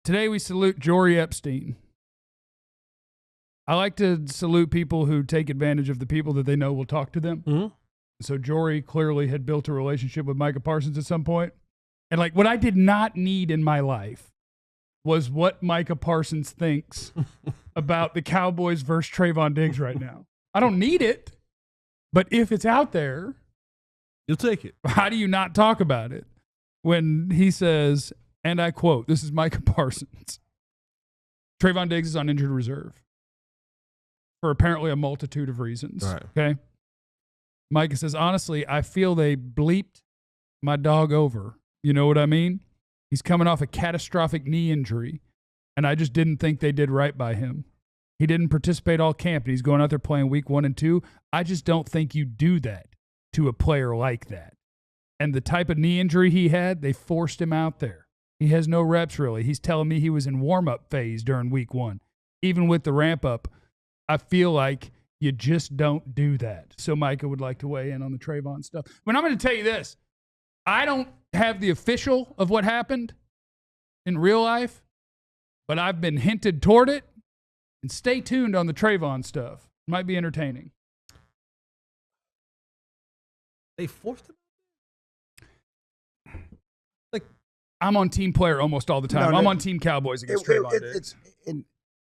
Today we salute Jory Epstein. I like to salute people who take advantage of the people that they know will talk to them. Mm-hmm. So Jory clearly had built a relationship with Micah Parsons at some point. And like what I did not need in my life was what Micah Parsons thinks about the Cowboys versus Trevon Diggs right now. I don't need it. But if it's out there, you'll take it. How do you not talk about it? When he says, and I quote, this is Micah Parsons, Trevon Diggs is on injured reserve for apparently a multitude of reasons. Right. Okay. Micah says, honestly, I feel they bleeped my dog over. You know what I mean? He's coming off a catastrophic knee injury, and I just didn't think they did right by him. He didn't participate all camp, and he's going out there playing week 1 and 2. I just don't think you do that to a player like that. And the type of knee injury he had, they forced him out there. He has no reps, really. He's telling me he was in warm-up phase during week 1. Even with the ramp-up, I feel like you just don't do that. So Micah would like to weigh in on the Trevon stuff. But I'm going to tell you this. I don't have the official of what happened in real life, but I've been hinted toward it. And stay tuned on the Trevon stuff. It might be entertaining. They forced him? Like, I'm on team player almost all the time. I'm on team Cowboys against Trevon Diggs.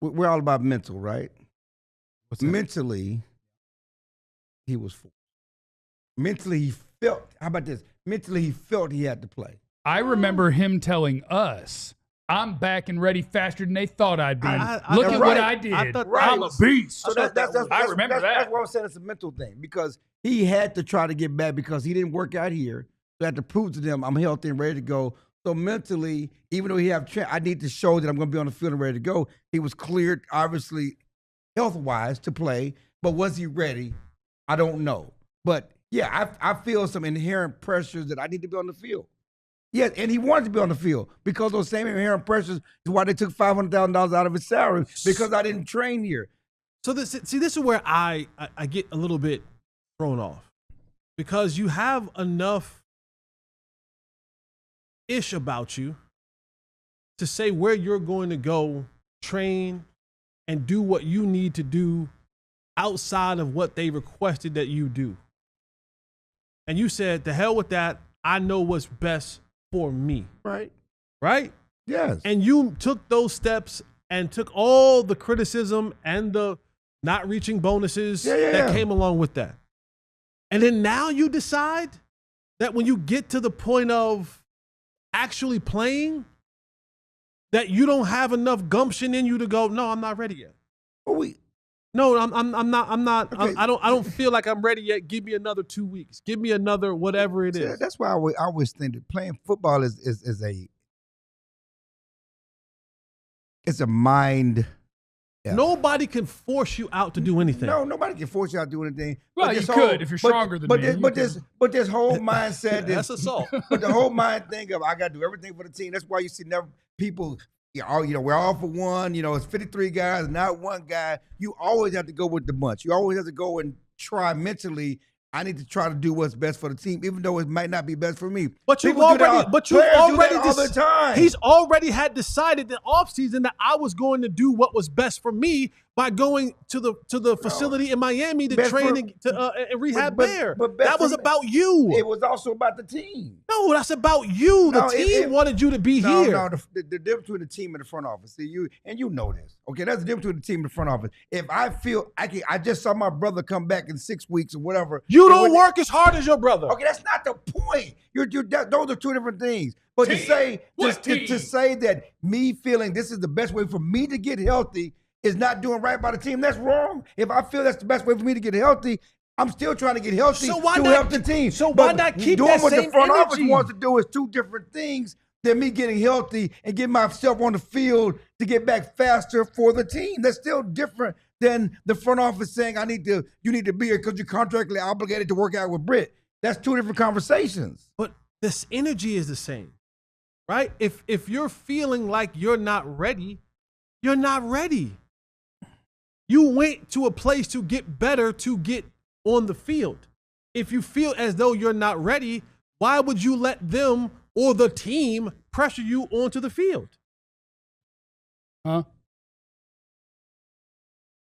We're all about mental, right? What's that? Mentally, he was forced. Mentally, he felt, how about this? Mentally, he felt he had to play. I remember him telling us, I'm back and ready faster than they thought I'd be. Look at what I did. I'm a beast. So I remember that. That's why I'm saying it's a mental thing, because he had to try to get back because he didn't work out here. So I had to prove to them I'm healthy and ready to go. So mentally, even though he have, I need to show that I'm going to be on the field and ready to go. He was cleared, obviously, health-wise to play, but was he ready? I don't know. But yeah, I feel some inherent pressures that I need to be on the field. Yes, and he wanted to be on the field because those same inherent pressures is why they took $500,000 out of his salary, because I didn't train here. So this is where I get a little bit thrown off, because you have enough ish about you to say where you're going to go, train, and do what you need to do outside of what they requested that you do. And you said, the hell with that. I know what's best for me. Right. Right? Yes. And you took those steps and took all the criticism and the not reaching bonuses that came along with that. And then now you decide that when you get to the point of actually playing, that you don't have enough gumption in you to go, no, I'm not ready yet. No, I'm not. Okay. I don't feel like I'm ready yet. Give me another 2 weeks. Give me another whatever it is. That's why I always think that playing football is a mind. Yeah. Nobody can force you out to do anything. No, nobody can force you out to do anything. Well, you could if you're stronger than me. But this whole mindset, that's assault. But the whole mind thing of I got to do everything for the team. That's why you see people. We're all for one. It's 53 guys, not one guy. You always have to go with the bunch. You always have to go and try mentally. I need to try to do what's best for the team, even though it might not be best for me. But you've already all the time. He's already had decided that offseason that I was going to do what was best for me by going to the facility in Miami to train and rehab there. But that was about you. It was also about the team. No, that's about you. The team wanted you to be here. No, the difference between the team and the front office. See, you know this. Okay, that's the difference between the team and the front office. If I feel I just saw my brother come back in 6 weeks or whatever. You don't work as hard as your brother. Okay, that's not the point. Those are two different things. But to say that me feeling this is the best way for me to get healthy is not doing right by the team, that's wrong. If I feel that's the best way for me to get healthy, I'm still trying to get healthy to help the team. So why not keep doing that what same the front energy? office wants to do is two different things than me getting healthy and getting myself on the field to get back faster for the team. That's still different than the front office saying you need to be here because you're contractually obligated to work out with Britt. That's two different conversations. But this energy is the same, right? If you're feeling like you're not ready, you're not ready. You went to a place to get better to get on the field. If you feel as though you're not ready, why would you let them or the team pressure you onto the field? Huh?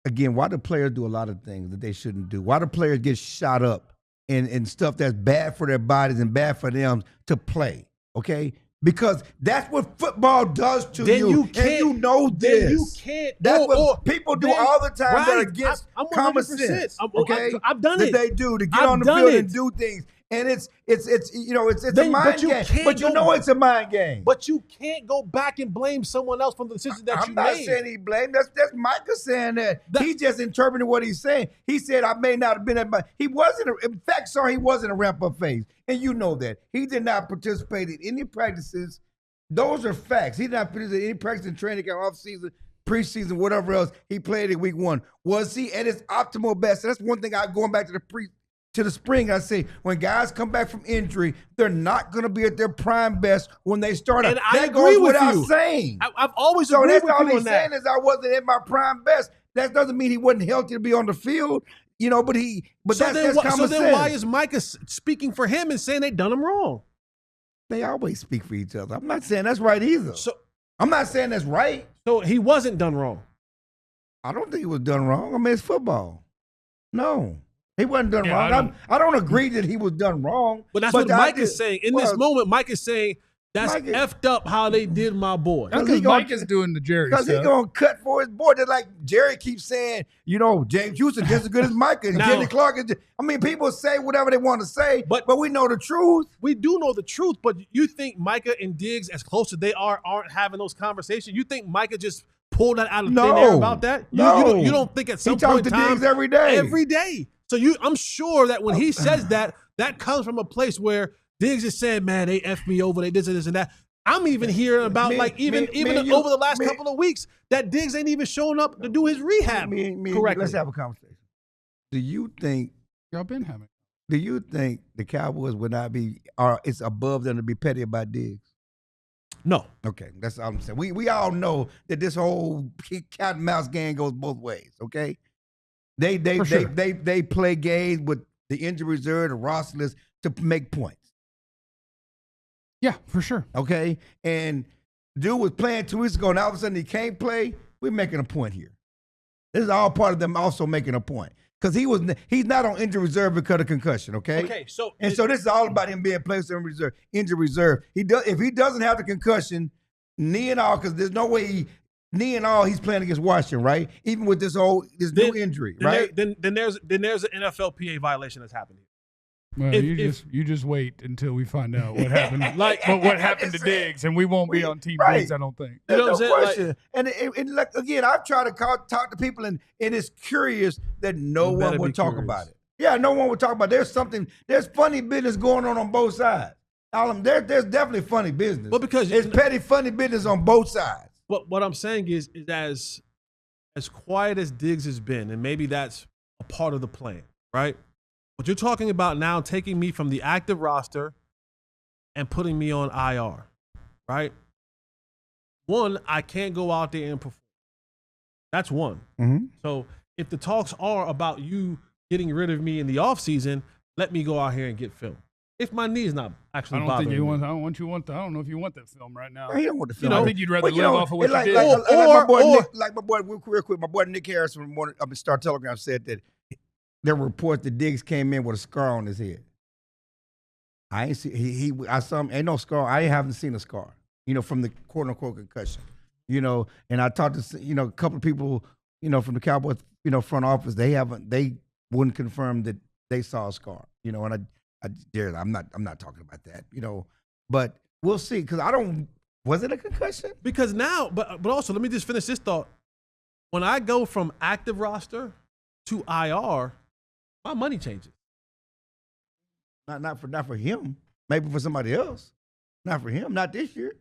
Again, why do players do a lot of things that they shouldn't do? Why do players get shot up in stuff that's bad for their bodies and bad for them to play? Okay? Because that's what football does to then you. Can't, and you know this. Then you can't. That's what people do all the time. Right. That are against common sense. Okay? I've done it. That they do to get on the field and do things. And it's a mind game. But you know it's a mind game. But you can't go back and blame someone else from the decision that you made. I'm not saying he blamed. That's Micah saying that. He's just interpreting what he's saying. He said, I may not have been at my... He wasn't... In fact, sir, he wasn't a ramp-up phase. And you know that. He did not participate in any practices. Those are facts. He did not participate in any practice in training camp, off-season, preseason, whatever else. He played in week 1. Was he at his optimal best? And that's one thing going back to the spring, I say, when guys come back from injury, they're not going to be at their prime best when they start. And I agree with you. Saying. I've always agreed with you on that. So that's all he's saying is I wasn't at my prime best. That doesn't mean he wasn't healthy to be on the field, but that's common sense. So then why is Micah speaking for him and saying they done him wrong? They always speak for each other. I'm not saying that's right either. So I'm not saying that's right. So he wasn't done wrong. I don't think he was done wrong. I mean, it's football. No. He wasn't done wrong. I don't agree that he was done wrong. But that's what Mike is saying. In this moment, Mike is saying that's effed up how they did my boy. Because Mike is doing the Jerry stuff. Because he's going to cut for his boy. Just like Jerry keeps saying, James Houston just as good as Micah. And Kenny Clark is people say whatever they want to say, but we know the truth. We do know the truth, but you think Micah and Diggs, as close as they aren't having those conversations? You think Micah just pulled that out of thin air about that? You don't think at some point in time? He talks to Diggs every day. Every day. So I'm sure that when he says that comes from a place where Diggs is saying, man, they F me over, they this and that. I'm even hearing about even over the last couple of weeks that Diggs ain't even showing up to do his rehab correctly. Let's have a conversation. Do you think y'all been having? Do you think the Cowboys would not be, it's above them to be petty about Diggs? No. Okay, that's all I'm saying. We all know that this whole cat and mouse game goes both ways. Okay, they play games with the injury reserve, the roster list to make points. Yeah, for sure. Okay, and dude was playing 2 weeks ago, and all of a sudden he can't play. We're making a point here. This is all part of them also making a point because he's not on injury reserve because of concussion. Okay. Okay. So this is all about him being placed on injury reserve. If he doesn't have the concussion, knee and all, because there's no way knee and all he's playing against Washington, right? Even with this new injury, right? Then there's an NFLPA violation that's happening. Well, you just wait until we find out what happened. What happened to Diggs, and we won't be on Team Diggs, I don't think. You know what I'm saying? And again, I've tried to talk to people, and it's curious that no one would talk about it. Yeah, no one would talk about it. There's funny business going on both sides. There's definitely funny business. But because it's petty funny business on both sides. What I'm saying is as quiet as Diggs has been, and maybe that's a part of the plan, right? But you're talking about now taking me from the active roster and putting me on IR, right? One, I can't go out there and perform. That's one. Mm-hmm. So if the talks are about you getting rid of me in the offseason, let me go out here and get film. If my knee is not actually bothering me. I don't know if you want that film right now. No, he don't want the film. I think you'd rather live off of what you did. Real quick, my boy Nick Harris from Star Telegram said that there were reports that Diggs came in with a scar on his head. I ain't see I saw him, ain't no scar. I haven't seen a scar, from the quote unquote concussion. And I talked to a couple of people, from the Cowboys, front office, they wouldn't confirm that they saw a scar. And I'm not talking about that, but we'll see, because was it a concussion? Because now, but also let me just finish this thought. When I go from active roster to IR, my money changes. Not for him. Maybe for somebody else. Not for him. Not this year.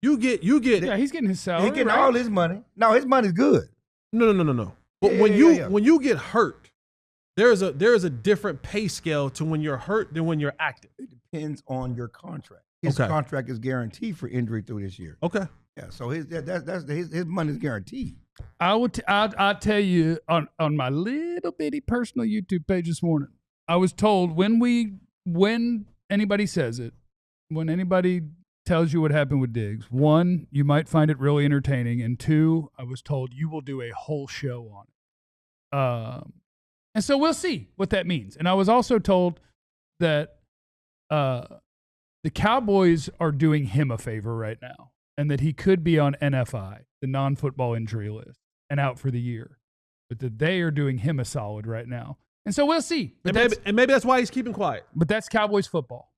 You get. Yeah, he's getting his salary. He's getting all his money. No, his money's good. No. But when you get hurt, there is a different pay scale to when you're hurt than when you're active. It depends on your contract. His contract is guaranteed for injury through this year. Okay. Yeah. So his money's guaranteed. I'll tell you on my little bitty personal YouTube page this morning, I was told when anybody says it, when anybody tells you what happened with Diggs. 1, you might find it really entertaining. And 2, I was told you will do a whole show on it. And so we'll see what that means. And I was also told that the Cowboys are doing him a favor right now and that he could be on NFI, the non-football injury list, and out for the year. But that they are doing him a solid right now. And so we'll see. And maybe that's why he's keeping quiet. But that's Cowboys football.